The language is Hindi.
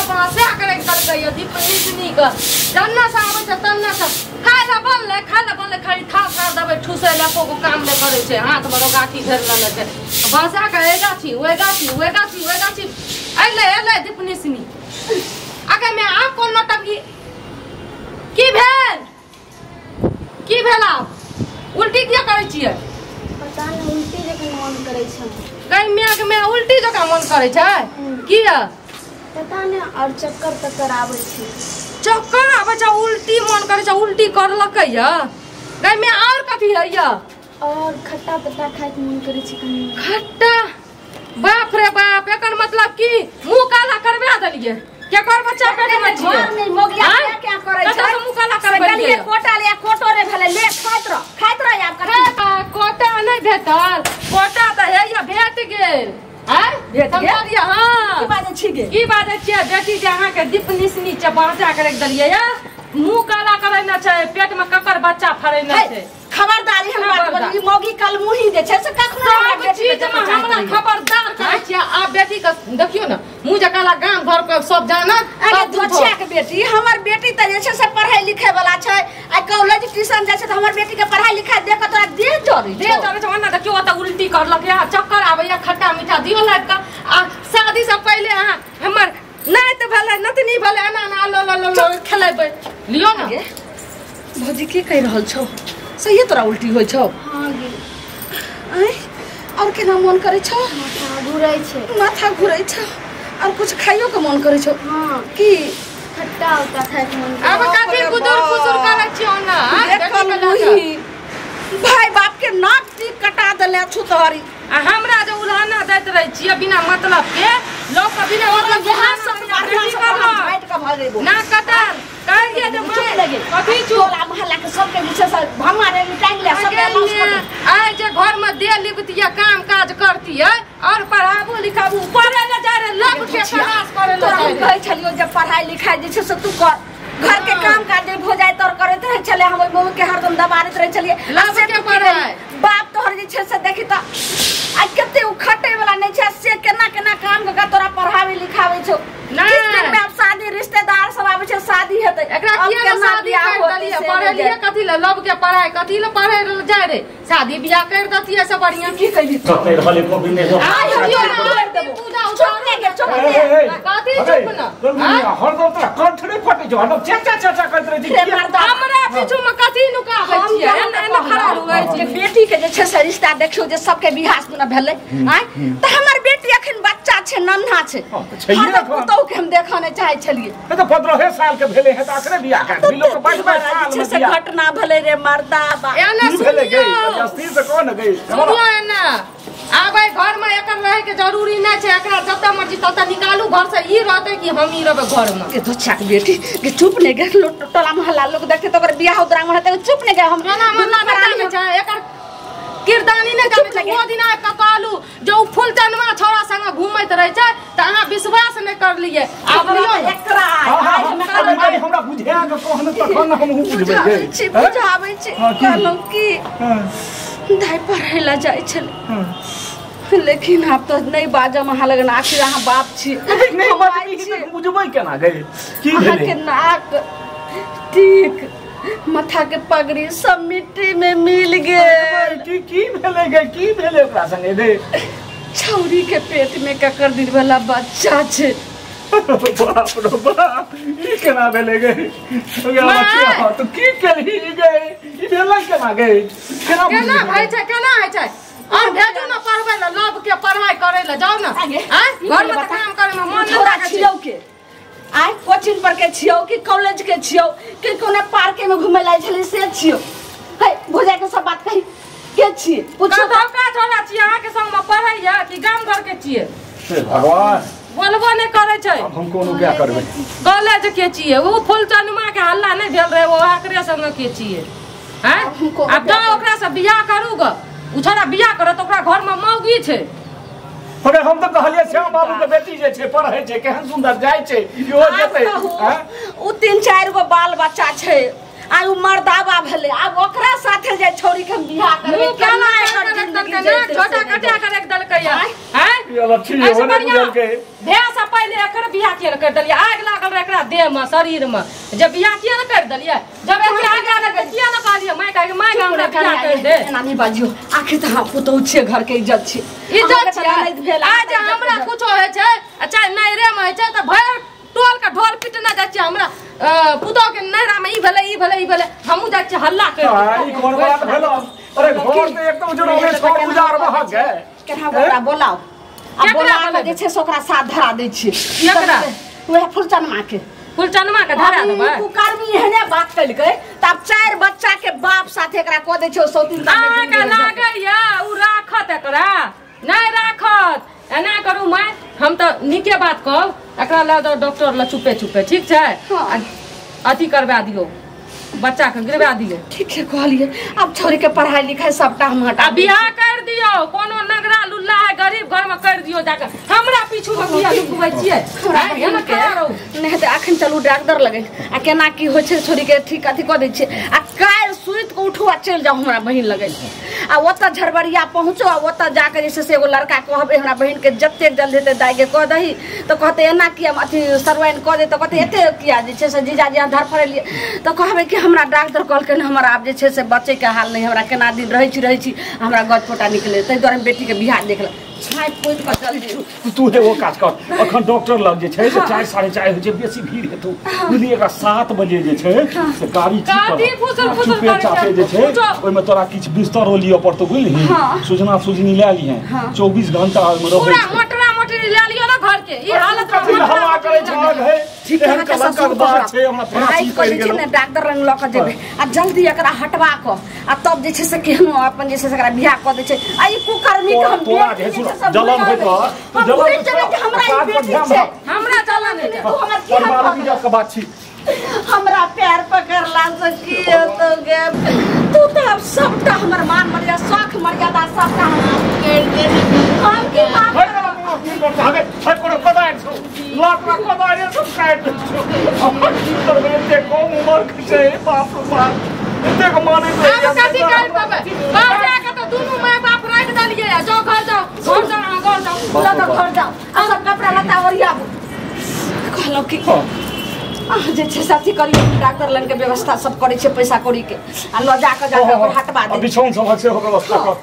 के भाषा करे करके यदि पुलिसनी का जन्ना से आवे छ तन्ना से खाय ला बनले खाली था कर देबे ठुसे ला को काम ले करे छे हाथ में गाठी धर लेले छे भाषा का ए गाठी वे गाठी एले दीपनीसनी आगे में आ कोन नाटक की भेल आप उल्टी क्या करे छिए पता नहीं उल्टी जका मन करे छ कहीं में उल्टी जका मन करे छै किया पता नहीं और चक्कर आवे छै चक्कर आवे छ उल्टी मन करे छ उल्टी करलकै या कहीं में और कथि है या और खट्टा पत्ता खाए के मन करे छै कनी खट्टा बाप रे बाप एकर मतलब की मुंह काला करबा देलिए केकर बच्चा पेट में छिए घर नहीं मोगिया क्या करे छै मुंह काला करबा देलिए कोटा ले कोटो रे भेले ले खाइत रह आप कर कोटा नहीं भेटल कोटा त है या भेट गेल हैं भेट गेल हां की बात छी गे की बात छै बेटी जे अहाँ के दीपनीसनी छ बाजा के रख देलिए या मुंह काला करे न छै पेट में ककर बच्चा फरे न छै खबरदारी हम बात बोली मोगी कल मुही दे छै से कखनो बेटी जे हमरा खबरदार कहै छी आ बेटी के देखियो न मुंह जकाला गांव घर के सब जानत अरे दोछिया के बेटी हमर बेटी त जे छै से पढ़ाई लिखाई वाला छै आ कॉलेज ट्यूशन जाय छै त हमर बेटी के पढ़ाई लिखाई देख तोरा देह जरी छै ओना देखियो त उल्टी करलक या चक्कर आबै या खट्टा मीठा दियो लाग का आ शादी से पहले अहाँ हमर नहीं तो भले नतनी भले ना लो खेलेबै लियो ना भौजी के कह रहल छौ सही तोरा उल्टी होय छौ हां गे और केना मन करे छौ माथा घुरै छै और कुछ खाइयो के मन करे छौ हां की खट्टा होता खाए के मन अब काठी कुदुर करे छियो ना देखल भाई बाप के नाक टीक कटा देले छु तोहरी आ हमरा जे उल्हाना दैत रह छिए बिना मतलब के लोग के बिना मतलब बिहार सब बैठ के भागेबो ना कटर कहिए जे चुप लगे कथि टोला मोहल्ला के सब के पीछे से भमारे टांग ले सब लॉस कर आइ जे घर में दे लिखतिया काम काज करतिए और पढ़ाबो लिखाबो पढ़े ले जा रे लब के प्रयास करे ले तो कहि छलियो जे पढ़ाई लिखाई जे छै से तू कर घर के काम काज जे हो जाय तोर करत रहे चले हम मम्मी के हरदम दबारत रहे चलिए लब के पढ़ाई बाप तोहर जे छै से देखि त आज कते उखटे वाला नहीं छै से केना काम का तोरा पढ़ावे लिखावे छौ नहीं दिन में अब शादी रिश्तेदार सब आवे छै शादी हेतै एकरा किया शादी कर दलिए पढ़े लिए कथि ले लब के पढ़ाई कथि ले पढ़े जाय रे शादी बियाह कर दतिए सब बढ़िया की कहि कते रहले को बिने हो आ हटियो ना पूजा उठाने के चुप कथि चुप ना हर दम तोरा कंठ नहीं फटे जो हम चा करत रही छी हमरा पीछू में कथि नुकाबै छिए एने खड़ा होय छी बेटी के जे छै से रिश्ता देखियो जे सबके बियाह में भेलै आय त हमर बेटी अखन बच्चा छै नन्हा छै छैये ना तो के हम देखने चाहे छलिए तो 15 साल के भेले है त अखरे बियाह कर दिलो के 22 साल में से घटना भेले रे मर्दा बा एने भेले गई जस्ती से कोन गई सुनियो एने आबै घर में एकर रहे के जरूरी नै छै एकरा जत मर्जी तत निकालू घर से ई रहते कि हम ई रहबे घर में के दोछा के बेटी के चुप नै गे टोला मोहल्ला लोग देखते तो ओकर बियाह उदरा में रहते चुप नै गे हम ना मतलब छै एकर किरदानी ने जाने छै ओ दिन आ ककालू जो फुलचनमा छोरा संग घुमैत रहे छै त अहाँ विश्वास नै कर लिए आब लियो एकरा हमरा बुझिया के कहन तखन हम बुझबै गे छी बुझाबै छी कहलो की दाई पढ़ै ला जाय छले लेकिन आप तो नहीं बाजा में लगन आखिर अहाँ बाप छी नहीं बात बुझबै केना गे की भेलै के नाक ठीक माथा के पगड़ी सब मिट्टी में मिल गए की भेले गे की भेले ओकरा संगे गे छौरी के पेट में ककर दिन वाला बच्चा छे बाप रे बाप ई केना भेले गे ओया बच्चा तो की केली गे ई भेलै केना गे केना होय छै और भेजू ना पढ़बै ला लब के पढ़ाई करे ला जाओ ना घर में काम करे में मन छोरा छियौ के आइ कोचिंग पर के छियौ कि कॉलेज के छियौ कि कोने पार्क में घुमै लाय छली से छियौ हे भोजा के सब बात कही के छियै पूछो का छोरा छियै अहाँ के संग में पढ़ै या कि गाम घर के छियै हे भगवान बोलबो नै करे छै हम कोनो क्या करबै कॉलेज के छियै वो फुलचनमा के हल्ला नै भेल रहे वो आकरे संग के छियै हैं अब जाओ ओकरा से बियाह करू ग उ छोरा बियाह करत ओकरा घर में मौगी छै अरे हम तो कहलिए श्याम बाबू के बेटी जे छै पढ़ै छै केहन सुंदर जाय छै इहो जेतै हैं उ 3-4 गो बाल बच्चा छै आ उ मर्दावा भेले अब ओकरा साथे जे छोरी के बियाह करबे केना एकर जिंदगी छोटा कटिया कर एक दल के हैं ये लच्छी होने बुझल के भैया से पहले एकर बियाह के कर देलिए आग में शरीर में जब बियाह किया ना कर दिलिए जब एते आगे आगे किया ना कहलिए मैं कह के माय हमरा बियाह कर दे एना नहीं बाजियो आखिर त हां पुतौ छे घर के इज्जत छे इज्जत छे आज हमरा कुछो होय छै अच्छा नैरे में होय छै त भर टोल का ढोल पिटना जाय छै हमरा पुतौ के नैरा में ई भेले हमहु जाय छै हल्ला कर ई कोन बात भेलो अरे घर ते एकदम जुड़ौले छोड़ गुजार भाग गए केना बोला बोलाओ अब बोला के जे छे सोकरा साथ धरा दै छी केकरा ओहे फुलचनमा के धरा देबै कुकर्मी एहने बात कइलकै तब 4 बच्चा के बाप साथे एकरा क दै छै सौतीन का लागैया उ राखत एकरा नहीं राखत एना करू मैं हम तो नीके बात कहब एकरा ले दो डॉक्टर ल चुपे ठीक छै अथी करवा दियो बच्चा के गिरवा दियो ठीक है कहलिए अब छोरी के पढ़ाई लिखाई सबटा हम हटा बियाह कर दियो कोनो नगरा लुल्ला है गरीब घर में कर दियो जाकर हमरा पीछू में बियाह लुकबै छियै हम के नहीं त अखन चलू डॉक्टर लगे आ केना की होय छै छोरी के ठीक अथी क दै छै आ काल सुइत के उठू आ चल जाओ हमरा बहिन लगे आ ओत झरबरिया पहुंचो आ ओत जाके जैसे से एगो लड़का कहबे हमरा बहिन के जत्ते जल्दी हेते दाई के क दही तो कहते एना कि हम अथी सरवाइन क दे तो कहते एते किया जे छै से जीजाजी धर फरेलिए तो कहबे कि हमरा डॉक्टर कहलकै हमरा आब जे छै से बच्चे के हाल नहीं हमरा केना दिन रहै छी हमरा गज पोटा निकले तै दुआरे बेटी के बियाह देखला छाय पोइत क जल्दी तू हे वो काज कर अखन डॉक्टर लग जे छै से 4 4:30 होय छै बेसी भीड़ हेतौ बुझली एकरा 7 बजे जे छै से गाड़ी ठीक कर चापे जे छै ओय में तोरा किछ बिस्तर ओ लियो पड़तो बुझली सूचना सुजनी ले ली है 24 घंटा में रहै पूरा मोटरा मोटरी ले लियो ना घर के ई हालत हवा करे छै ठीक है कलंक बात छै हमरा फांसी पड़ गेल ने डॉक्टर रंग ल क जेबे आ जल्दी एकरा हटवा क आ तब जे छै से केहनो अपन जे छै से एकरा बियाह क दै छै आ ई कुकर्मी के हम तोरा जे जलन होइत रह जलन हमरा ई बेटी छै हमरा जलन है तू हमर की परिवार की का बात छी हमरा पैर पकड़ला से की तो गे तू तो अब सबटा हमर मान मर्यादा शौक मर्यादा सबटा हम कर दे हम की बात भागे छट को पता है लाख लाख पता है सब काट हमर की करबे ते कम उम्र के बाप रे बाप इते को माने हम कथि कर देबै बाजा के तो दोनों माय बाप राख दलिए जाओ घर जाओ घर जाओ आ सब कपड़ा लता ओरिया कहलो की जे छै साथी करियो डॉक्टर लन के व्यवस्था सब करे छै पैसा कौड़ी के आ ल जा के हटवा दे बिछौन सब से हो व्यवस्था कर